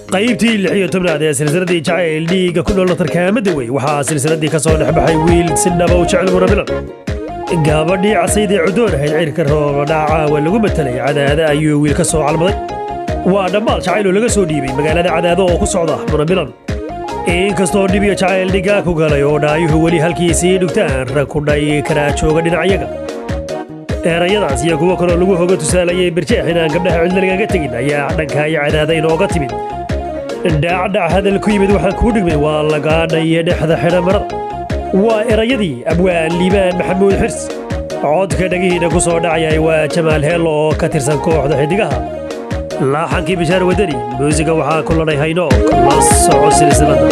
qaybtii 16 ee silsiladii jacayl dhiiga ku nool tarkaamada way waxaa silsiladii ka soo dhaxbaxay wiil sinaba u jecel murabilan gabadhii casaydii cudoon ahayd cirka rooba dhaca waa lagu matalay cadaada ayuu wiil ka soo calmaday waa dhammaal jacayl oo laga soo dhiibay magaalada cadaada oo ku socda murabilan inkastoo dhibiyo jacayl dhigaa ku galay oo dhaayuhu weli halkiisii dhugtaan rag ku dhay karaa jooga dhinacyaga erayadaas iyo kuwa kaloo lagu hoga tusaalayay birjeex inaan gabdhaha cidla lagaga tegin ayaa dhanka iyo cadaada inooga timid dhacdhac hadal ku yimid waxaan kuu dhigmay waa lagaadhaye dhexda xidha marada waa erayadii abwaan liibaan maxamuud xirs codka dhagihiina ku soo dhacayay waa jamaal heello oo ka tirsan kooxda xidigaha laaxankii bishaar wadani muusiga waxaa ku lanay hayno la soco silsilada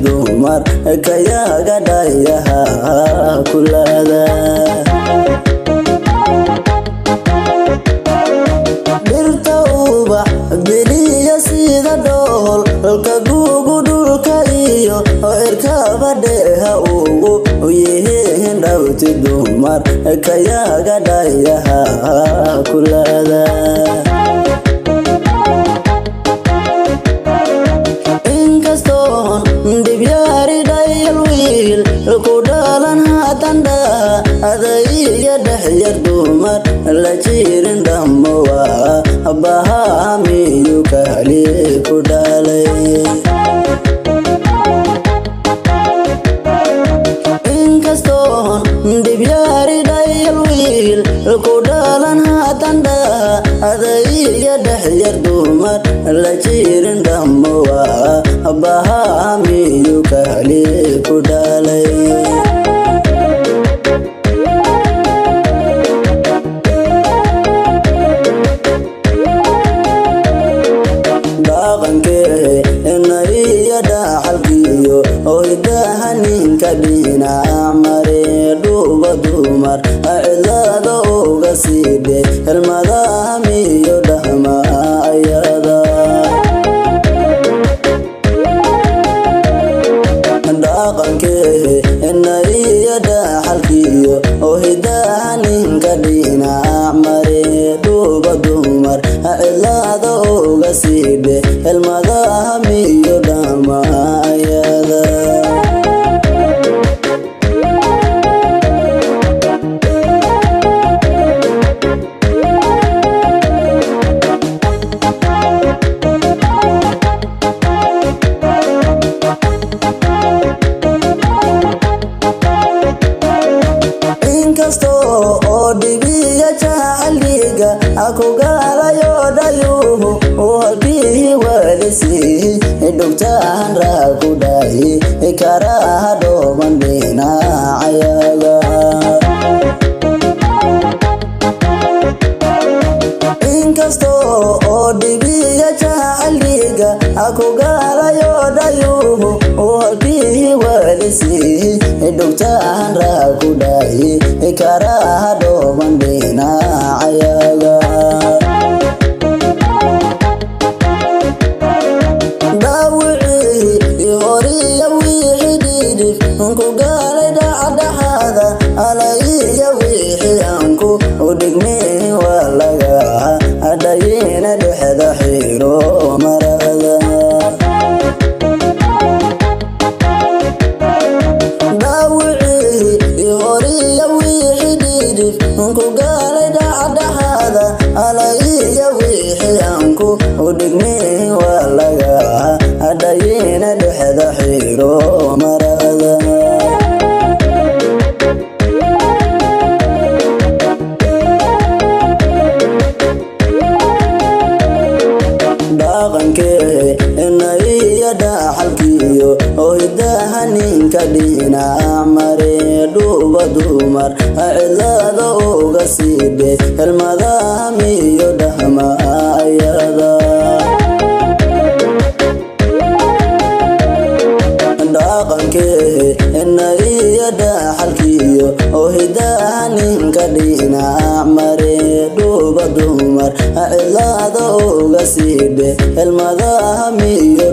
dumar kayaga dhayaha kulada dhirta ubax beliya sida dhool halka guugu dhulka iyo cirkaba dheeha ugu yihiin dhawti dumar kayaga dhayaha kulada adayga dhexyar dumar la jirin dhammowa bahamiyu kali ku dhalay inkastoon dibyaari dhayal wiil ku dhalan haatandha adayga dhexyar dumar la jirin dhammowa bahamiyu kali ku dhalay dhinac mare dhuuba dumar cidlaada uga siide helmadahamiyo dhahmaayada dhaqankee inaiyo dhaxalkiyo oo hidaha ninka dhinac mare dhuuba dumar cidlaada uga siide helmadahamiyo dhahmaayada dhugtaan raa ku dhaay karaha dhooban dhinacayaga inkastoo oo dhibiga jacaliga ku gaalayo dhayuhu halkii waalisi dhugtaan raa ku dhaay karaha dhooban dhinacayaga ku gaalay dhacdhaxaada alaiya wixii aanku u dhigmay waa laga adhayina dhexda xiro marada dhaawicii horiya wixii dhidhif ku gaalay dhacdhaxaada alaiya wixii aanku u dhigmay waa laga adhayina dhexda xiro marada dhaqankee inaiyo dhaxalkiyo oo hidaha ninka dhinac mare dhuuba dumar cidlaada uga siide helmadahamiyo dhahmaayada dhaqankee inaiyo dhaxalkiyo oo hidaha ninka dhinac mare dhuuba dumar cilada uga siidhe helmadaha miyo